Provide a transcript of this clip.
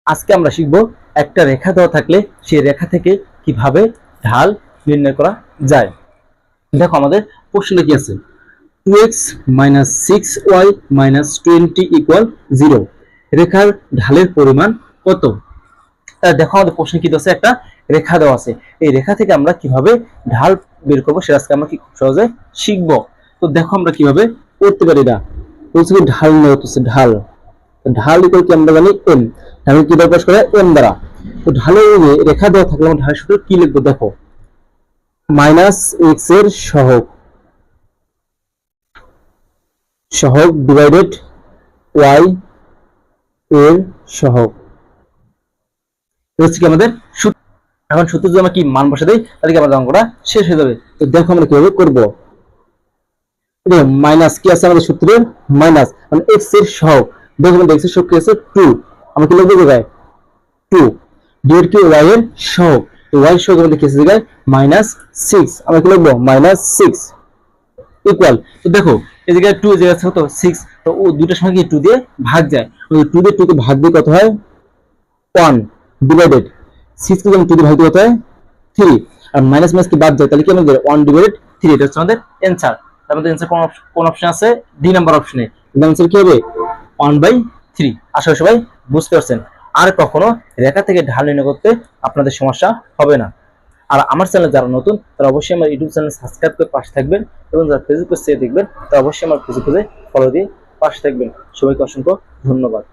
আজকে আমরা শিখব একটা রেখা দেওয়া থাকলে সেই রেখা থেকে কিভাবে ঢাল নির্ণয় করা যায়। দেখো আমাদের প্রশ্নে কি আছে, 2x - 6y - 20 = 0, রেখার ঢালের পরিমাণ কত? দেখো আমাদের প্রশ্নে কি আছে, একটা রেখা দেওয়া আছে, এই রেখা থেকে আমরা কিভাবে ঢাল বের করবো সেটা আজকে আমরা কি খুব সহজে শিখবো। তো দেখো আমরা কিভাবে করতে পারি। না বলছি ঢাল নিয়ে হচ্ছে ঢাল, ঢাল ইকুয়াল কি আমরা জানি এম, ঢাল কি প্রকাশ করে এম দ্বারা। তো ঢালের রেখা দেওয়া থাকলে আমরা ঢালের সূত্র কি লিখবো, দেখো -x এর সহগ ডিভাইডেড y এর সহগ, হচ্ছে কি আমাদের সূত্র। এখন সূত্র যদি আমরা কি মান বসে দেই তাহলে কি আমাদের অঙ্কটা শেষ হয়ে যাবে। তো দেখো আমরা কিভাবে করব। মাইনাস কি আছে আমাদের সূত্রের, মাইনাস মানে x এর সহগ, দেখো আমাদের x এর সহগ কি আছে 2, আমরা কি লিখবো জায়গায় 2 ডিভাইড কি y এর সহগ, তো y এর সহগ আমাদের কি আছে জায়গায় -6, আমরা কি লিখবো -6 ইকুয়াল। তো দেখো এই জায়গায় 2 এর জায়গায় আছে কত 6, তো ও দুইটার সঙ্গে কি 2 দিয়ে ভাগ যায়, ওই 2 দিয়ে 2 কে ভাগ দিয়ে কত হয় 1 ডিভাইডেড 6 কে যখন 2 দিয়ে ভাগ দিয়ে কত হয় 3, আর মাইনাস মাইনাস কি বাদ যায় তাহলে কি আমাদের 1 ডিভাইডেড 3, এটা হচ্ছে আমাদের অ্যানসার। আমাদের অ্যানসার কোন অপশন আছে, ডি নাম্বার অপশনে। অ্যানসার কি হবে 1/3। আশা করি সবাই বুঝতে পারছেন। আর কখনো রেখা থেকে ঢাল নির্ণয় করতে আপনাদের সমস্যা হবে না। আর আমার চ্যানেল যারা নতুন তারা অবশ্যই আমার ইউটিউব চ্যানেল সাবস্ক্রাইব করে পাশে থাকবেন, এবং যারা ফেসবুক পেজ থেকে দেখবেন তারা অবশ্যই আমার ফেসবুক পেজে ফলো দিয়ে পাশে থাকবেন। সবাইকে অসংখ্য ধন্যবাদ।